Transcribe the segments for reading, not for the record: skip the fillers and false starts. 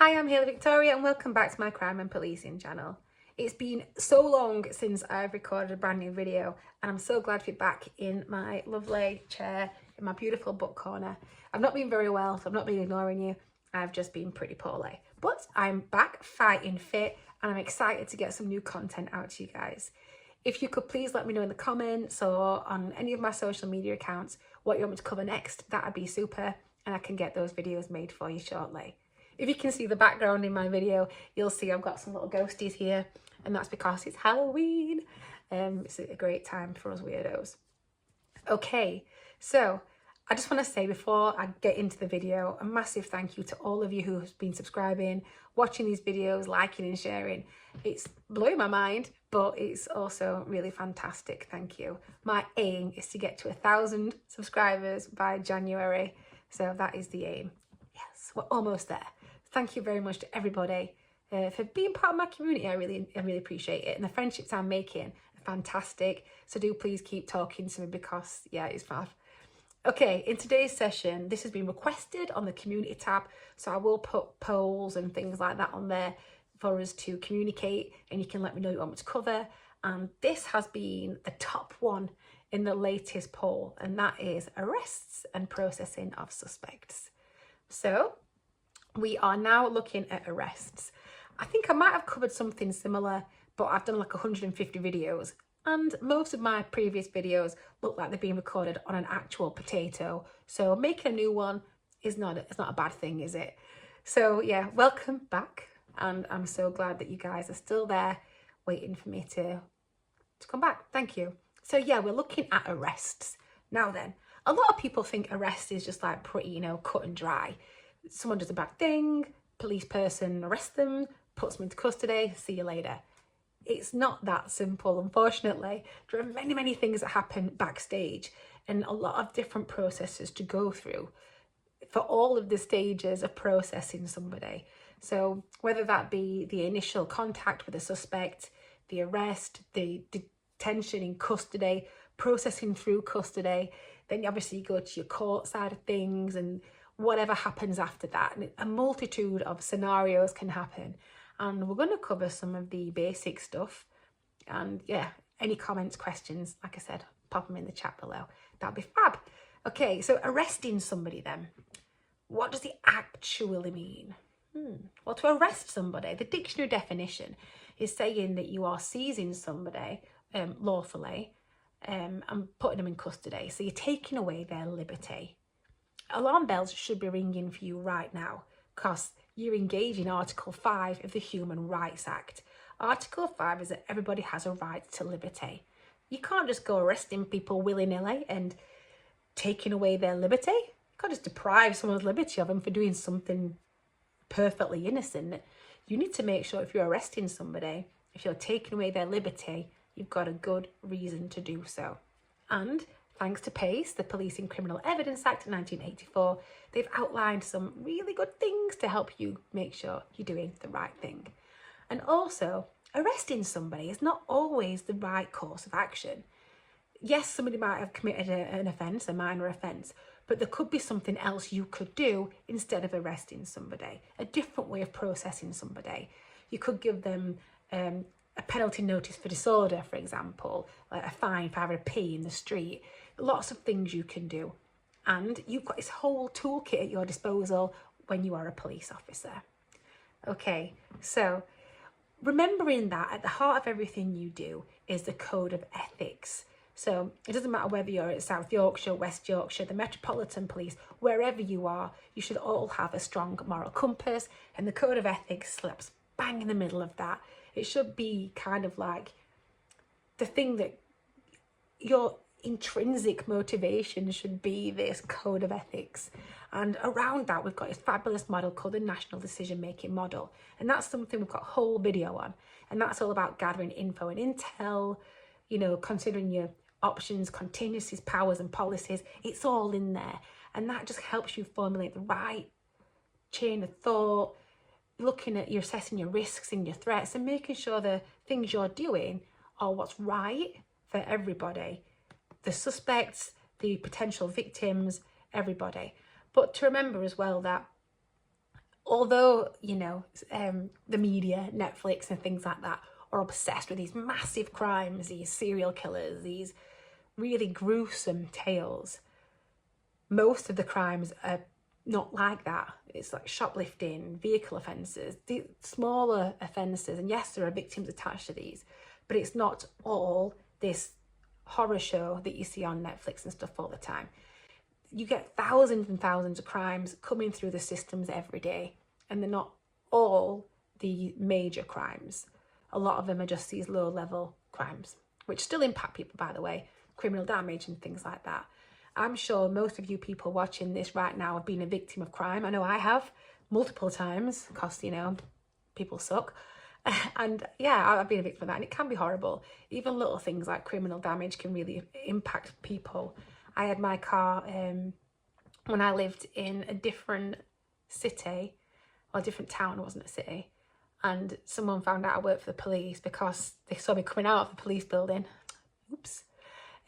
Hi, I'm Hayley Victoria and welcome back to my crime and policing channel. It's been so long since I've recorded a brand new video and I'm so glad to be back in my lovely chair in my beautiful book corner. I've not been very well, so I've not been ignoring you. I've just been pretty poorly. But I'm back fighting fit and I'm excited to get some new content out to you guys. If you could please let me know in the comments or on any of my social media accounts what you want me to cover next, that'd be super, and I can get those videos made for you shortly. If you can see the background in my video, you'll see I've got some little ghosties here, and that's because it's Halloween. It's a great time for us weirdos. Okay, so I just want to say before I get into the video, a massive thank you to all of you who have been subscribing, watching these videos, liking and sharing. It's blowing my mind, but it's also really fantastic. Thank you. My aim is to get to 1,000 subscribers by January. So that is the aim. Yes, we're almost there. Thank you very much to everybody for being part of my community. I really appreciate it. And the friendships I'm making are fantastic. So do please keep talking to me because, yeah, it's fab. Okay, in today's session, this has been requested on the community tab. So I will put polls and things like that on there for us to communicate. And you can let me know what you want me to cover. And this has been the top one in the latest poll. And that is arrests and processing of suspects. So we are now looking at arrests. I think I might have covered something similar, but I've done like 150 videos and most of my previous videos look like they're being recorded on an actual potato. So making a new one it's not a bad thing, is it? So yeah, welcome back. And I'm so glad that you guys are still there waiting for me to come back. Thank you. So yeah, we're looking at arrests. Now then, a lot of people think arrest is just like pretty, cut and dry. Someone does a bad thing, police person arrests them, puts them into custody, see you later. It's not that simple, unfortunately. There are many things that happen backstage and a lot of different processes to go through for all of the stages of processing somebody. So whether that be the initial contact with a suspect, the arrest, the detention in custody, processing through custody, then obviously you go to your court side of things and whatever happens after that. And a multitude of scenarios can happen. And we're going to cover some of the basic stuff. And yeah, any comments, questions, like I said, pop them in the chat below. That'd be fab. Okay, so arresting somebody then. What does it actually mean? Well, to arrest somebody, the dictionary definition is saying that you are seizing somebody lawfully and putting them in custody. So you're taking away their liberty. Alarm bells should be ringing for you right now because you're engaging in Article 5 of the Human Rights Act. Article 5 is that everybody has a right to liberty. You can't just go arresting people willy-nilly and taking away their liberty. You can't just deprive someone's liberty of them for doing something perfectly innocent. You need to make sure if you're arresting somebody, if you're taking away their liberty, you've got a good reason to do so. And thanks to PACE, the Policing Criminal Evidence Act of 1984, they've outlined some really good things to help you make sure you're doing the right thing. And also, arresting somebody is not always the right course of action. Yes, somebody might have committed an offence, a minor offence, but there could be something else you could do instead of arresting somebody, a different way of processing somebody. You could give them a penalty notice for disorder, for example, like a fine for having a pee in the street. Lots of things you can do. And you've got this whole toolkit at your disposal when you are a police officer. Okay, so remembering that at the heart of everything you do is the code of ethics. So it doesn't matter whether you're at South Yorkshire, West Yorkshire, the Metropolitan Police, wherever you are, you should all have a strong moral compass, and the code of ethics slips bang in the middle of that. It should be kind of like the thing that your intrinsic motivation should be, this code of ethics. And around that, we've got this fabulous model called the National Decision Making Model. And that's something we've got a whole video on. And that's all about gathering info and intel, considering your options, contingencies, powers and policies. It's all in there. And that just helps you formulate the right chain of thought, looking at you're assessing your risks and your threats and making sure the things you're doing are what's right for everybody, the suspects, the potential victims, everybody. But to remember as well that although, you know, the media, Netflix and things like that are obsessed with these massive crimes, these serial killers, these really gruesome tales, most of the crimes are not like that. It's like shoplifting, vehicle offences, the smaller offences, and yes, there are victims attached to these, but it's not all this horror show that you see on Netflix and stuff all the time. You get thousands and thousands of crimes coming through the systems every day, and they're not all the major crimes. A lot of them are just these low-level crimes, which still impact people, by the way, criminal damage and things like that. I'm sure most of you people watching this right now have been a victim of crime. I know I have multiple times, because, you know, people suck. And yeah, I've been a victim of that, and it can be horrible. Even little things like criminal damage can really impact people. I had my car when I lived in a different city, or a different town, it wasn't a city, and someone found out I worked for the police because they saw me coming out of the police building. Oops.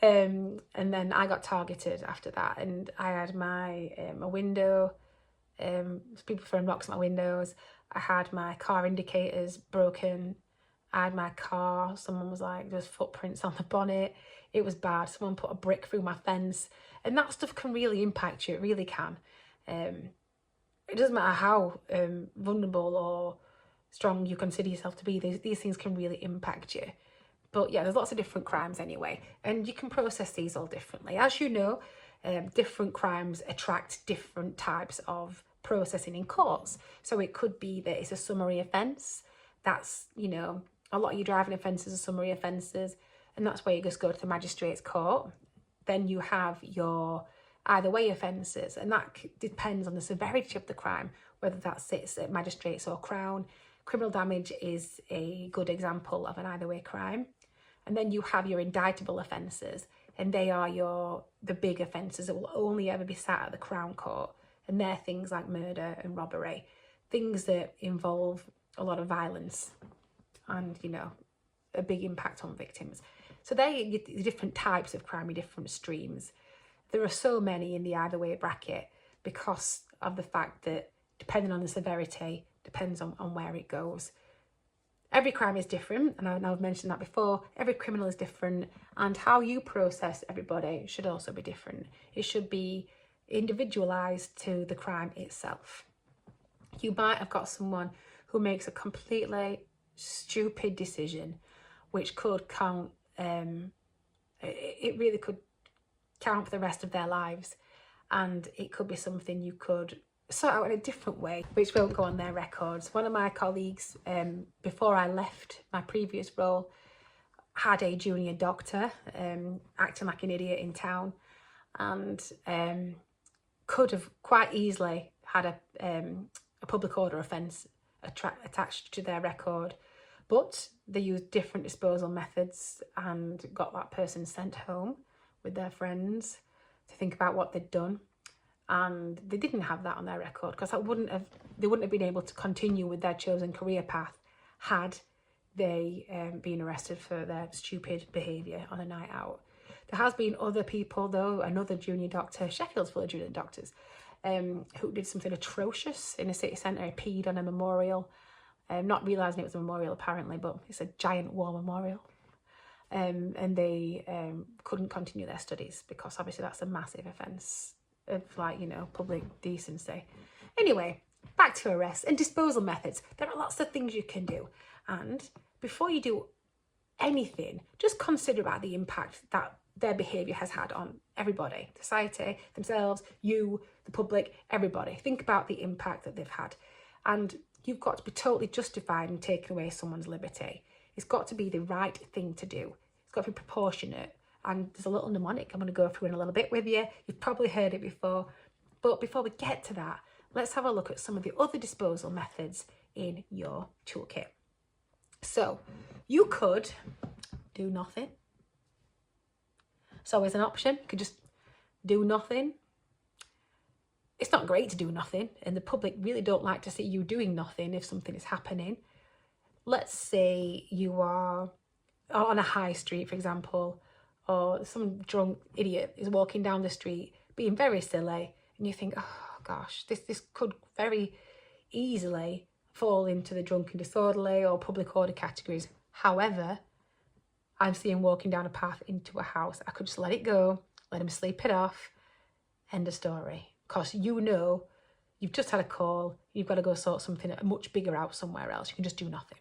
And then I got targeted after that, and I had my window, people throwing rocks at my windows. I had my car indicators broken. I had my car, someone was like, there's footprints on the bonnet. It was bad. Someone put a brick through my fence, and that stuff can really impact you. It really can. It doesn't matter how vulnerable or strong you consider yourself to be, these things can really impact you. But yeah, there's lots of different crimes anyway, and you can process these all differently. As you know, different crimes attract different types of processing in courts. So it could be that it's a summary offence. That's, you know, a lot of your driving offences are summary offences, and that's where you just go to the magistrate's court. Then you have your either way offences, and that depends on the severity of the crime, whether that sits at magistrates or Crown. Criminal damage is a good example of an either way crime. And then you have your indictable offences, and they are the big offences that will only ever be sat at the Crown Court. And they're things like murder and robbery, things that involve a lot of violence and, you know, a big impact on victims. So they're the different types of crime, different streams. There are so many in the either way bracket because of the fact that depending on the severity, depends on where it goes. Every crime is different, and I've mentioned that before. Every criminal is different, and how you process everybody should also be different. It should be individualised to the crime itself. You might have got someone who makes a completely stupid decision, which could count, it really could count for the rest of their lives, and it could be something you could sort out in a different way, which won't go on their records. One of my colleagues, before I left my previous role, had a junior doctor acting like an idiot in town, and could have quite easily had a public order offence attached to their record, but they used different disposal methods and got that person sent home with their friends to think about what they'd done. And they didn't have that on their record because they wouldn't have been able to continue with their chosen career path had they been arrested for their stupid behaviour on a night out. There has been other people though, another junior doctor, Sheffield's full of junior doctors, who did something atrocious in a city centre. He peed on a memorial, not realising it was a memorial apparently, but it's a giant war memorial. And they couldn't continue their studies because obviously that's a massive offence of, like, you know, public decency. Anyway, back to arrests and disposal methods. There are lots of things you can do, and before you do anything, just consider about the impact that their behaviour has had on everybody, society, themselves, you, the public, everybody. Think about the impact that they've had, and you've got to be totally justified in taking away someone's liberty. It's got to be the right thing to do. It's got to be proportionate. And there's a little mnemonic I'm going to go through in a little bit with you. You've probably heard it before. But before we get to that, let's have a look at some of the other disposal methods in your toolkit. So you could do nothing. It's always an option. You could just do nothing. It's not great to do nothing, and the public really don't like to see you doing nothing if something is happening. Let's say you are on a high street, for example, or some drunk idiot is walking down the street being very silly, and you think, oh gosh, this could very easily fall into the drunk and disorderly or public order categories. However, I'm seeing walking down a path into a house. I could just let it go, let him sleep it off, end of story. Because you know, you've just had a call, you've got to go sort something much bigger out somewhere else. You can just do nothing.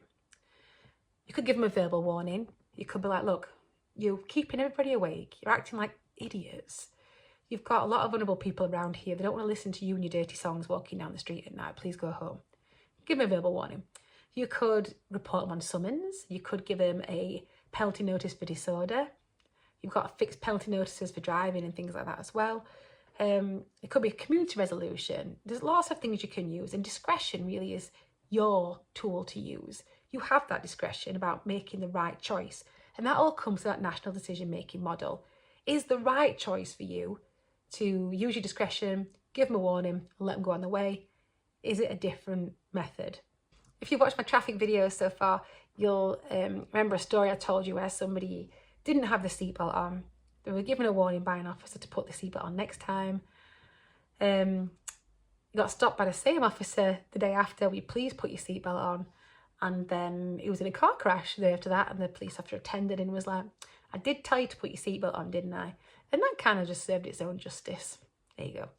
You could give them a verbal warning. You could be like, look, you're keeping everybody awake. You're acting like idiots. You've got a lot of vulnerable people around here. They don't want to listen to you and your dirty songs walking down the street at night. Please go home. Give them a verbal warning. You could report them on summons. You could give them a penalty notice for disorder. You've got fixed penalty notices for driving and things like that as well. It could be a community resolution. There's lots of things you can use, and discretion really is your tool to use. You have that discretion about making the right choice, and that all comes to that national decision-making model. Is the right choice for you to use your discretion, give them a warning, and let them go on their way? Is it a different method? If you've watched my traffic videos so far, you'll remember a story I told you where somebody didn't have the seatbelt on. They were given a warning by an officer to put the seatbelt on next time. Got stopped by the same officer the day after. Will you please put your seatbelt on? And then he was in a car crash the day after that, and the police officer attended and was like, I did tell you to put your seatbelt on, didn't I? And that kind of just served its own justice. There you go.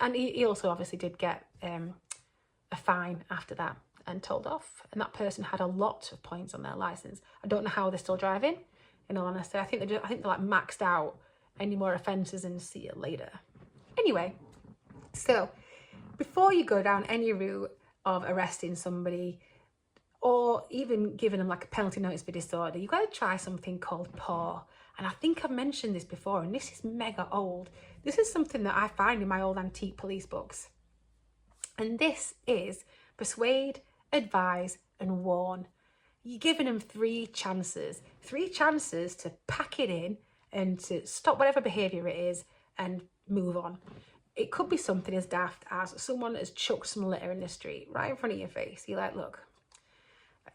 And he also obviously did get a fine after that and told off. And that person had a lot of points on their licence. I don't know how they're still driving, in all honesty. I think they're like maxed out any more offences and see you later. Anyway, so before you go down any route of arresting somebody or even giving them like a penalty notice for disorder, you've got to try something called PAW. And I think I've mentioned this before, and this is mega old. This is something that I find in my old antique police books. And this is persuade, advise, and warn. You're giving them 3 chances. 3 chances to pack it in and to stop whatever behaviour it is and move on. It could be something as daft as someone has chucked some litter in the street right in front of your face. You're like, look,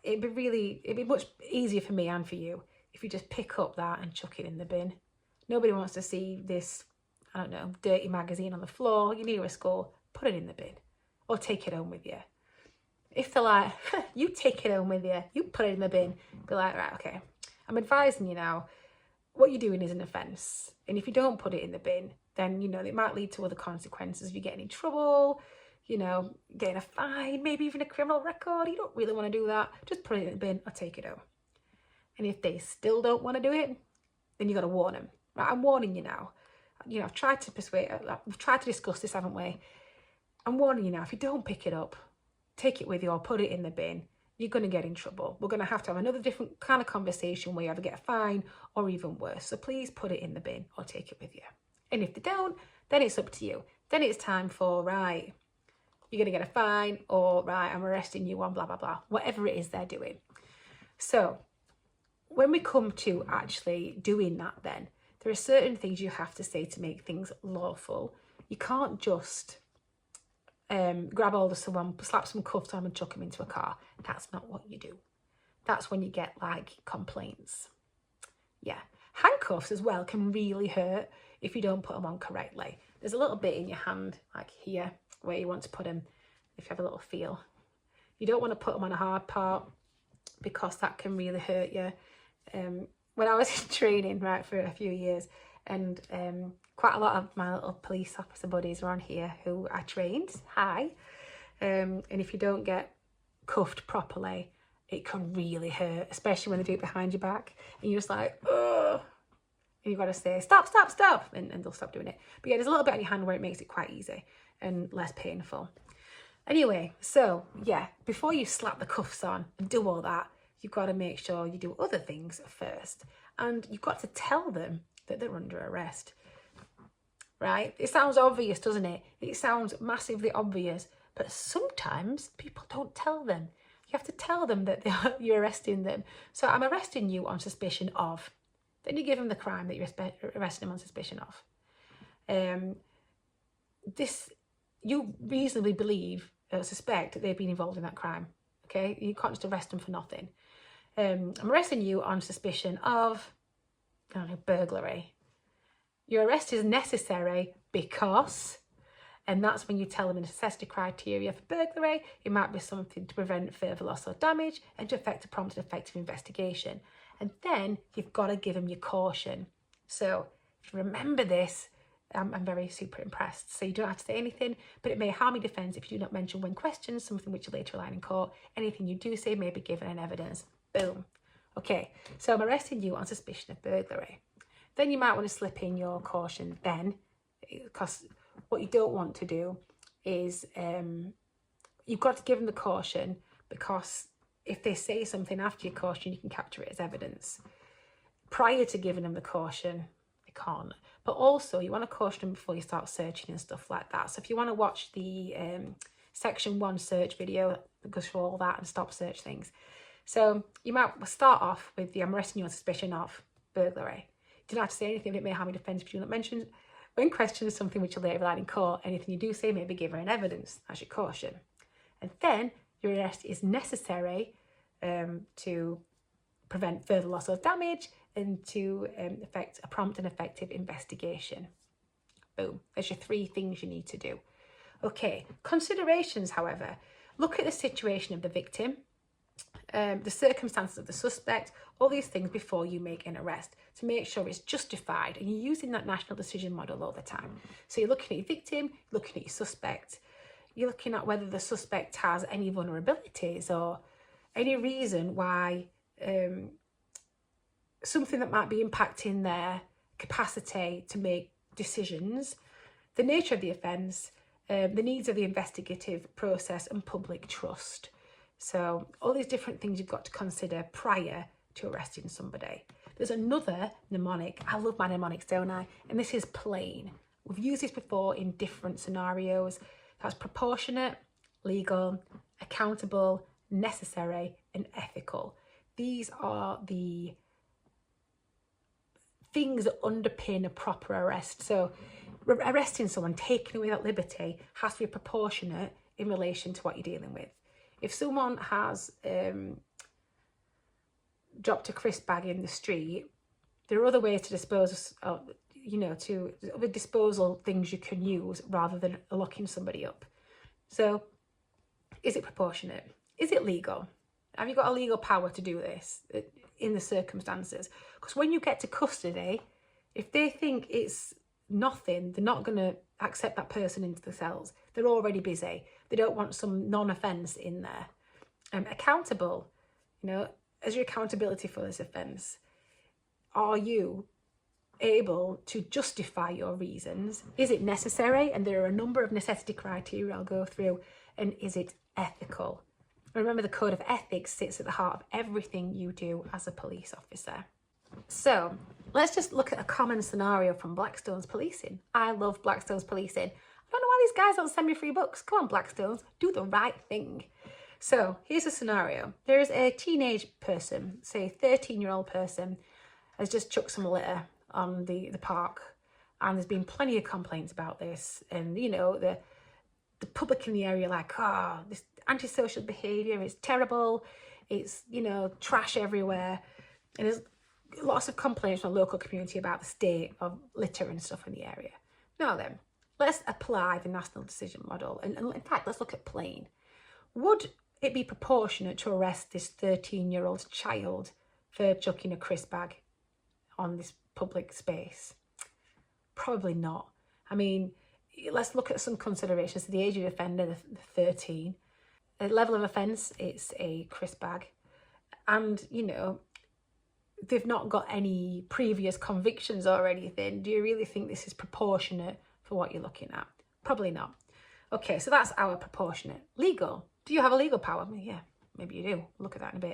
it'd be much easier for me and for you if you just pick up that and chuck it in the bin. Nobody wants to see this, I don't know, dirty magazine on the floor. You near a school, put it in the bin or take it home with you. If they're like, you take it home with you, you put it in the bin, be like, right, okay, I'm advising you now, what you're doing is an offence. And if you don't put it in the bin, then, you know, it might lead to other consequences. If you're getting in trouble, you know, getting a fine, maybe even a criminal record. You don't really want to do that. Just put it in the bin or take it home. And if they still don't want to do it, then you got to warn them. Right, I'm warning you now. You know, I've tried to persuade, we've tried to discuss this, haven't we? I'm warning you now, if you don't pick it up, take it with you or put it in the bin, you're going to get in trouble. We're going to have another different kind of conversation where you either get a fine or even worse. So please put it in the bin or take it with you. And if they don't, then it's up to you. Then it's time for, right, you're going to get a fine or, right, I'm arresting you on blah, blah, blah. Whatever it is they're doing. So when we come to actually doing that then, there are certain things you have to say to make things lawful. You can't just grab hold of someone, slap some cuffs on them and chuck them into a car. That's not what you do. That's when you get like complaints. Yeah. Handcuffs as well can really hurt if you don't put them on correctly. There's a little bit in your hand, like here, where you want to put them, if you have a little feel. You don't want to put them on a hard part because that can really hurt you. When I was in training, right, for a few years, and quite a lot of my little police officer buddies are on here who I trained, and if you don't get cuffed properly, it can really hurt, especially when they do it behind your back, and you're just like, ugh, and you've got to say, stop, stop, stop, and they'll stop doing it. But yeah, there's a little bit on your hand where it makes it quite easy and less painful. Anyway, so yeah, before you slap the cuffs on and do all that, you've got to make sure you do other things first. And you've got to tell them that they're under arrest, right? It sounds obvious, doesn't it? It sounds massively obvious, but sometimes people don't tell them. You have to tell them that you're arresting them. So I'm arresting you on suspicion of. Then you give them the crime that you're arresting them on suspicion of. You reasonably believe or suspect that they've been involved in that crime, okay? You can't just arrest them for nothing. I'm arresting you on suspicion of, I don't know, burglary. Your arrest is necessary because, And that's when you tell them the necessity criteria for burglary. It might be something to prevent further loss or damage and to effect a prompt and effective investigation. And then you've got to give them your caution. So if you remember this, I'm very super impressed. So you don't have to say anything, but it may harm your defence if you do not mention when questioned something which you later rely in court. Anything you do say may be given in evidence. Boom. Okay, so I'm arresting you on suspicion of burglary. Then you might want to slip in your caution then, because what you don't want to do is you've got to give them the caution, because if they say something after your caution, you can capture it as evidence. Prior to giving them the caution, they can't. But also, you want to caution them before you start searching and stuff like that. So if you want to watch the section 1 search video that goes through all that and stop search things. So you might start off with the I'm arresting you on suspicion of burglary. You don't have to say anything if it may harm your defence, but you do not mention when questioned something which you later relied in court. Anything you do say may be given in evidence. That's your caution. And then your arrest is necessary to prevent further loss or damage and to effect a prompt and effective investigation. Boom. There's your 3 things you need to do. Okay, considerations, however. Look at the situation of the victim, the circumstances of the suspect, all these things before you make an arrest to make sure it's justified, and you're using that national decision model all the time. So you're looking at your victim, you're looking at your suspect, you're looking at whether the suspect has any vulnerabilities or any reason why something that might be impacting their capacity to make decisions, the nature of the offence, the needs of the investigative process and public trust. So all these different things you've got to consider prior to arresting somebody. There's another mnemonic. I love my mnemonics, don't I? And this is plain. We've used this before in different scenarios. That's proportionate, legal, accountable, necessary, and ethical. These are the things that underpin a proper arrest. So arresting someone, taking away that liberty, has to be proportionate in relation to what you're dealing with. If someone has dropped a crisp bag in the street, there are other ways to dispose of, other disposal things you can use rather than locking somebody up. So is it proportionate? Is it legal? Have you got a legal power to do this in the circumstances? Because when you get to custody, if they think it's nothing, they're not going to accept that person into the cells. They're already busy. They don't want some non-offence in there. Accountable, as your accountability for this offence, are you able to justify your reasons? Is it necessary? And there are a number of necessity criteria I'll go through. And is it ethical? Remember, the code of ethics sits at the heart of everything you do as a police officer. So let's just look at a common scenario from Blackstone's policing. I love Blackstone's policing. I don't know why these guys don't send me free books. Come on, Blackstones, do the right thing. So here's a scenario. There is a teenage person, say a 13-year-old person, has just chucked some litter on the park. And there's been plenty of complaints about this. And, the public in the area like, this antisocial behaviour is terrible. It's, trash everywhere. And there's lots of complaints from the local community about the state of litter and stuff in the area. Now then, let's apply the national decision model. And in fact, let's look at plain. Would it be proportionate to arrest this 13-year-old child for chucking a crisp bag on this public space? Probably not. I mean, let's look at some considerations. So the age of the offender, the 13. The level of offence, it's a crisp bag. And, they've not got any previous convictions or anything. Do you really think this is proportionate for what you're looking at? Probably not. Okay, so that's our proportionate. Legal. Do you have a legal power? Yeah, maybe you do. Look at that in a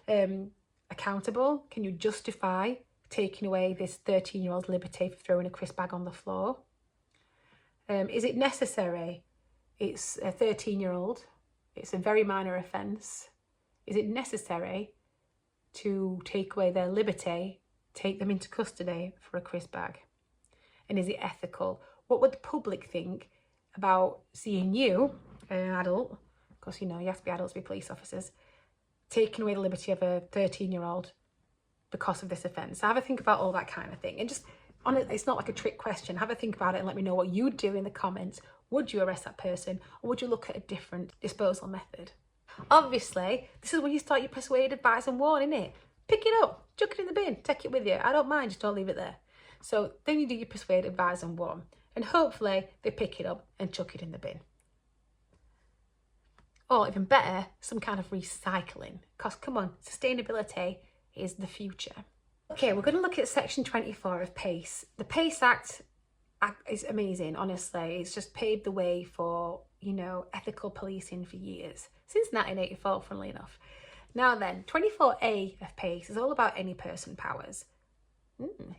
bit. Accountable. Can you justify taking away this 13-year-old liberty for throwing a crisp bag on the floor? Is it necessary? It's a 13-year-old. It's a very minor offence. Is it necessary to take away their liberty, take them into custody for a crisp bag? And is it ethical? What would the public think about seeing you, an adult, because you have to be adults to be police officers, taking away the liberty of a 13-year-old because of this offence? So have a think about all that kind of thing. And just, it's not like a trick question. Have a think about it and let me know what you'd do in the comments. Would you arrest that person, or would you look at a different disposal method? Obviously, this is when you start your persuade, advise and warn, innit? Pick it up, chuck it in the bin, take it with you. I don't mind, just don't leave it there. So then you do your persuade, advise and warn, and hopefully they pick it up and chuck it in the bin. Or even better, some kind of recycling, because come on, sustainability is the future. Okay, we're going to look at section 24 of PACE. The PACE Act is amazing, honestly. It's just paved the way for, you know, ethical policing for years, since 1984, funnily enough. Now then, 24A of PACE is all about any person powers.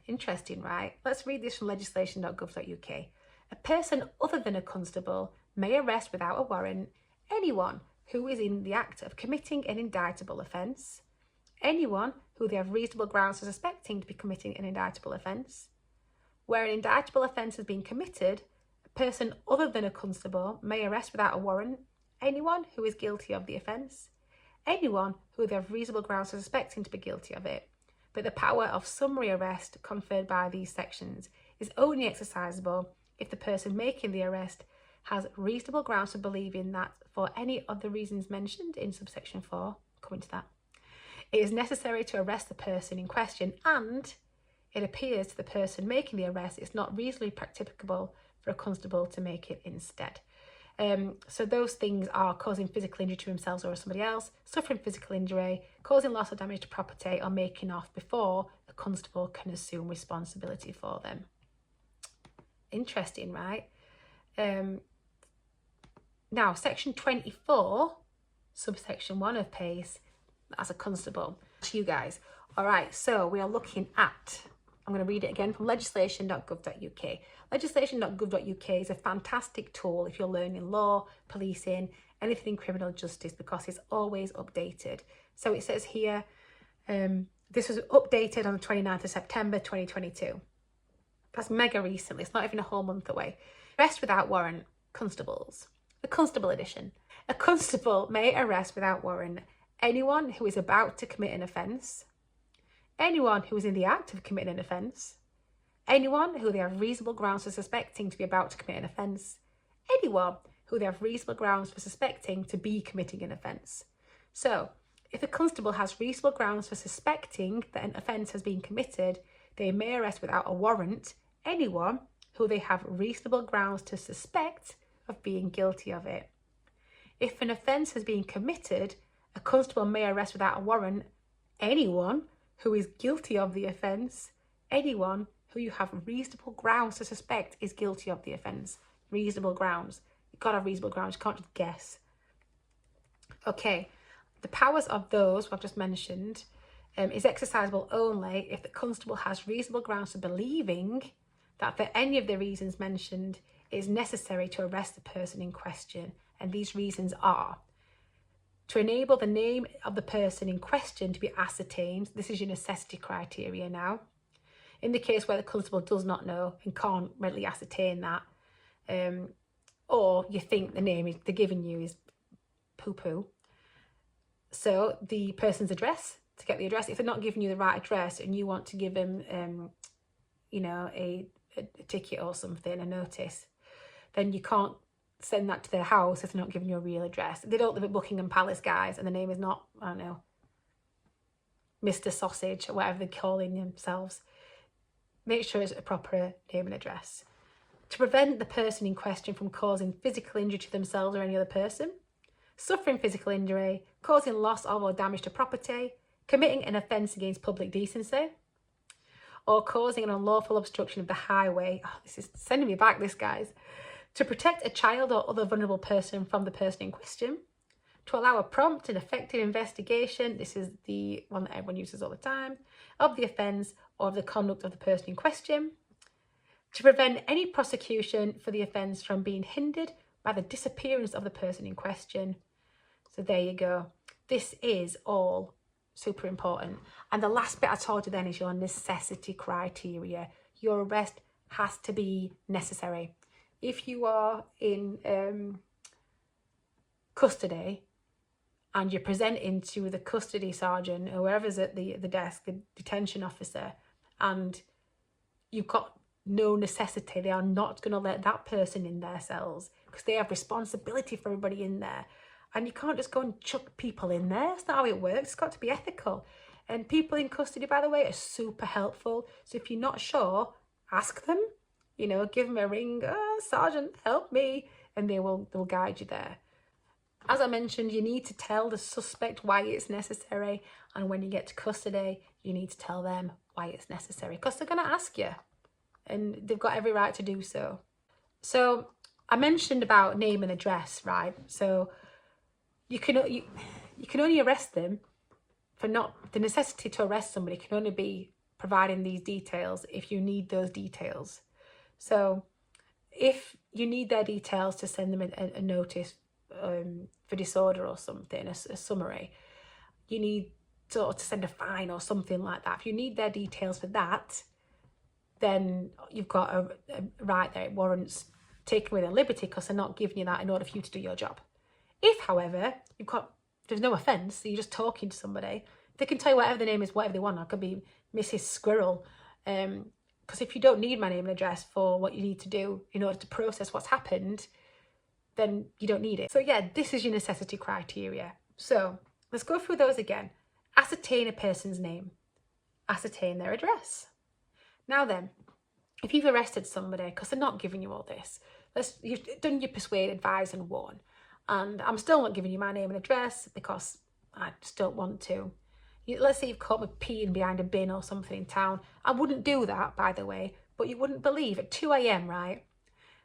Interesting, right? Let's read this from legislation.gov.U.K. A person other than a constable may arrest without a warrant anyone who is in the act of committing an indictable offence, anyone who they have reasonable grounds for suspecting to be committing an indictable offence. Where an indictable offence has been committed, a person other than a constable may arrest without a warrant anyone who is guilty of the offence, anyone who they have reasonable grounds for suspecting to be guilty of it. But the power of summary arrest conferred by these sections is only exercisable if the person making the arrest has reasonable grounds for believing that, for any of the reasons mentioned in subsection 4, coming to that, it is necessary to arrest the person in question, and it appears to the person making the arrest it's not reasonably practicable for a constable to make it instead. So those things are causing physical injury to themselves or somebody else, suffering physical injury, causing loss or damage to property, or making off before the constable can assume responsibility for them. Interesting, right? Now, section 24, subsection 1 of PACE, as a constable. To you guys. All right, so we are looking at, I'm going to read it again from legislation.gov.U.K. Legislation.gov.U.K is a fantastic tool if you're learning law, policing, anything in criminal justice, because it's always updated. So it says here, this was updated on the 29th of September 2022. That's mega recently. It's not even a whole month away. Arrest without warrant, constables. The constable edition. A constable may arrest without warrant anyone who is about to commit an offence, anyone who is in the act of committing an offence, anyone who they have reasonable grounds for suspecting to be about to commit an offence, anyone who they have reasonable grounds for suspecting to be committing an offence. So, if a constable has reasonable grounds for suspecting that an offence has been committed, they may arrest without a warrant anyone who they have reasonable grounds to suspect of being guilty of it. If an offence has been committed, a constable may arrest without a warrant anyone who is guilty of the offence, anyone who you have reasonable grounds to suspect is guilty of the offence. Reasonable grounds. You've got to have reasonable grounds, you can't just guess. Okay, the powers of those I've just mentioned is exercisable only if the constable has reasonable grounds for believing that for any of the reasons mentioned it is necessary to arrest the person in question. And these reasons are: to enable the name of the person in question to be ascertained. This is your necessity criteria now. In the case where the constable does not know and can't readily ascertain that, or you think the name they're giving you is poo-poo. So the person's address, to get the address. If they're not giving you the right address and you want to give them, you know, a ticket or something, a notice, then you can't send that to their house if they're not giving you a real address. They don't live at Buckingham Palace, guys, and the name is not, I don't know, Mr. Sausage or whatever they're calling themselves. Make sure it's a proper name and address. To prevent the person in question from causing physical injury to themselves or any other person, suffering physical injury, causing loss of or damage to property, committing an offence against public decency, or causing an unlawful obstruction of the highway. Oh, this is sending me back, this, guys. To protect a child or other vulnerable person from the person in question, to allow a prompt and effective investigation, this is the one that everyone uses all the time, of the offence or of the conduct of the person in question, to prevent any prosecution for the offence from being hindered by the disappearance of the person in question. So there you go. This is all super important. And the last bit I told you then is your necessity criteria. Your arrest has to be necessary. If you are in custody and you're presenting to the custody sergeant or whoever's at the desk, the detention officer, and you've got no necessity. They are not going to let that person in their cells because they have responsibility for everybody in there. And you can't just go and chuck people in there. That's not how it works. It's got to be ethical. And people in custody, by the way, are super helpful. So if you're not sure, ask them, you know, give them a ring. Oh, Sergeant, help me. And they'll guide you there. As I mentioned, you need to tell the suspect why it's necessary. And when you get to custody, you need to tell them why it's necessary because they're going to ask you. And they've got every right to do so. So I mentioned about name and address, right? So you can only arrest them for not, the necessity to arrest somebody can only be providing these details if you need those details. So if you need their details to send them a notice for disorder or something, a summary, you need to send a fine or something like that. If you need their details for that, then you've got a right there. It warrants taking away their liberty because they're not giving you that in order for you to do your job. If, however, there's no offence, so you're just talking to somebody, they can tell you whatever the name is, whatever they want. It could be Mrs. Squirrel. Because if you don't need my name and address for what you need to do in order to process what's happened, then you don't need it. So yeah, this is your necessity criteria. So let's go through those again. Ascertain a person's name. Ascertain their address. Now then, if you've arrested somebody, because they're not giving you all this, you've done your persuade, advise and warn. And I'm still not giving you my name and address because I just don't want to. Let's say you've caught me peeing behind a bin or something in town. I wouldn't do that, by the way, but you wouldn't believe at 2 a.m, right?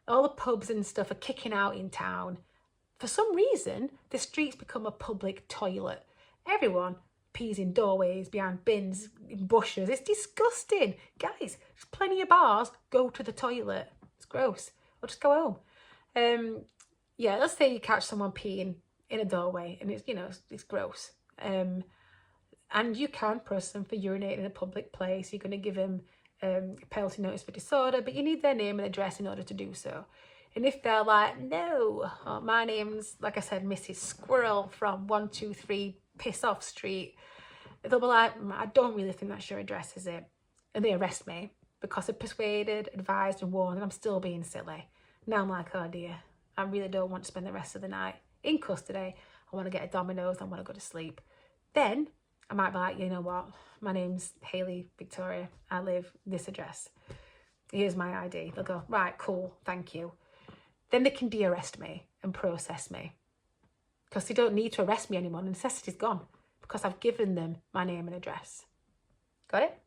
All the pubs and stuff are kicking out in town. For some reason, the streets become a public toilet. Everyone pees in doorways, behind bins, in bushes. It's disgusting. Guys, there's plenty of bars. Go to the toilet. It's gross. Or just go home. Yeah, let's say you catch someone peeing in a doorway and it's, you know, it's gross. And you can process them for urinating in a public place. You're going to give them a penalty notice for disorder, but you need their name and address in order to do so. And if they're like, no, my name's, like I said, Mrs. Squirrel from 123 Piss Off Street, they'll be like, I don't really think that's your address, is it? And they arrest me because I persuaded, advised and warned, and I'm still being silly. Now I'm like, oh dear, I really don't want to spend the rest of the night in custody. I want to get a Domino's, I want to go to sleep. Then I might be like, you know what, my name's Hayley Victoria, I live this address. Here's my ID. They'll go, right, cool, thank you. Then they can de-arrest me and process me because they don't need to arrest me anymore. The necessity's gone because I've given them my name and address. Got it?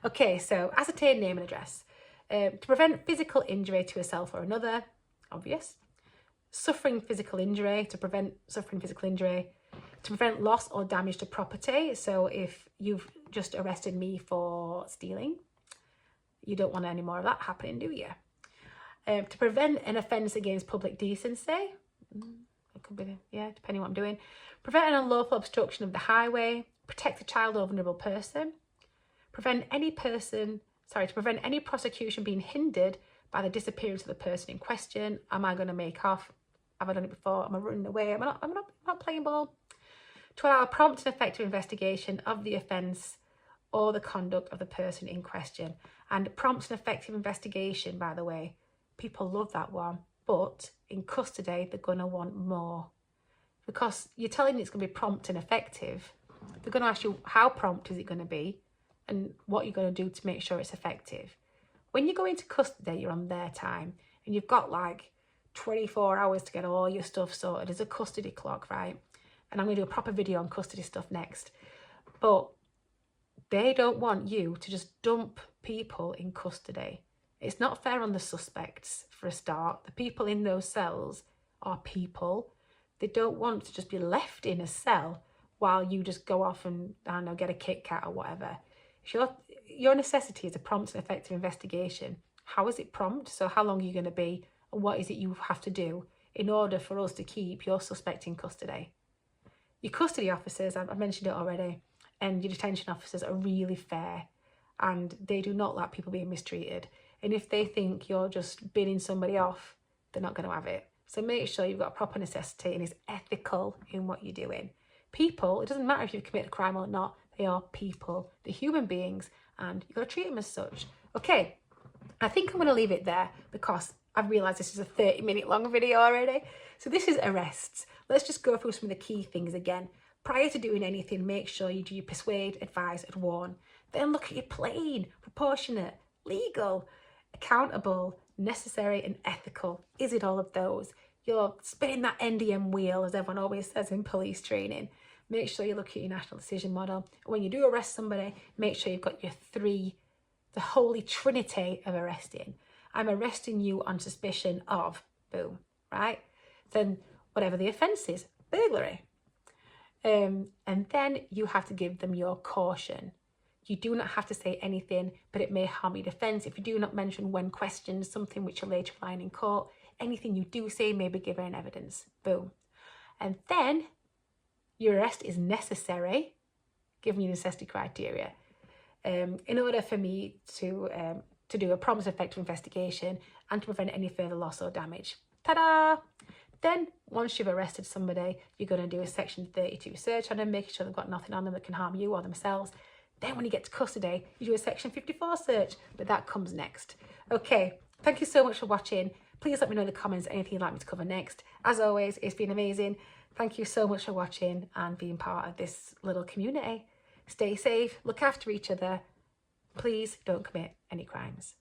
Okay, so ascertain name and address. To prevent physical injury to yourself or another, obvious. Suffering physical injury, to prevent suffering physical injury. To prevent loss or damage to property. So if you've just arrested me for stealing, you don't want any more of that happening, do you? To prevent an offence against public decency. It could be, yeah, depending on what I'm doing. Prevent an unlawful obstruction of the highway. Protect a child or vulnerable person. To prevent any prosecution being hindered by the disappearance of the person in question. Am I going to make off? Have I done it before? Am I running away? Am I not playing ball? To allow a prompt and effective investigation of the offence or the conduct of the person in question. And prompt and effective investigation, by the way, people love that one, but in custody, they're going to want more. Because you're telling them it's going to be prompt and effective. They're going to ask you, how prompt is it going to be? And what you're going to do to make sure it's effective. When you go into custody, you're on their time. And you've got like 24 hours to get all your stuff sorted. There's a custody clock, right? And I'm going to do a proper video on custody stuff next. But they don't want you to just dump people in custody. It's not fair on the suspects, for a start. The people in those cells are people. They don't want to just be left in a cell while you just go off and, I don't know, get a Kit Kat or whatever. Your necessity is a prompt and effective investigation. How is it prompt? So how long are you going to be? And what is it you have to do in order for us to keep your suspect in custody? Your custody officers, I've mentioned it already, and your detention officers are really fair. And they do not like people being mistreated. And if they think you're just binning somebody off, they're not going to have it. So make sure you've got a proper necessity and is ethical in what you're doing. People, it doesn't matter if you've committed a crime or not, they are people. They're human beings and you've got to treat them as such. Okay, I think I'm going to leave it there because I've realised this is a 30-minute long video already. So this is arrests. Let's just go through some of the key things again. Prior to doing anything, make sure you do your persuade, advise and warn. Then look at your plain, proportionate, legal, accountable, necessary and ethical. Is it all of those? You're spinning that NDM wheel, as everyone always says in police training. Make sure you look at your national decision model. When you do arrest somebody, make sure you've got your three, the holy trinity of arresting. I'm arresting you on suspicion of, boom, right? Then whatever the offence is, burglary. And then you have to give them your caution. You do not have to say anything, but it may harm your defence. If you do not mention when questioned something which you'll later find in court, anything you do say may be given in evidence. Boom. And then your arrest is necessary, given your necessity criteria, in order for me to do a prompt effective investigation and to prevent any further loss or damage. Ta-da! Then, once you've arrested somebody, you're going to do a Section 32 search on them, making sure they've got nothing on them that can harm you or themselves. Then when you get to custody, you do a Section 54 search, but that comes next. Okay, thank you so much for watching. Please let me know in the comments anything you'd like me to cover next. As always, it's been amazing. Thank you so much for watching and being part of this little community. Stay safe, look after each other. Please don't commit any crimes.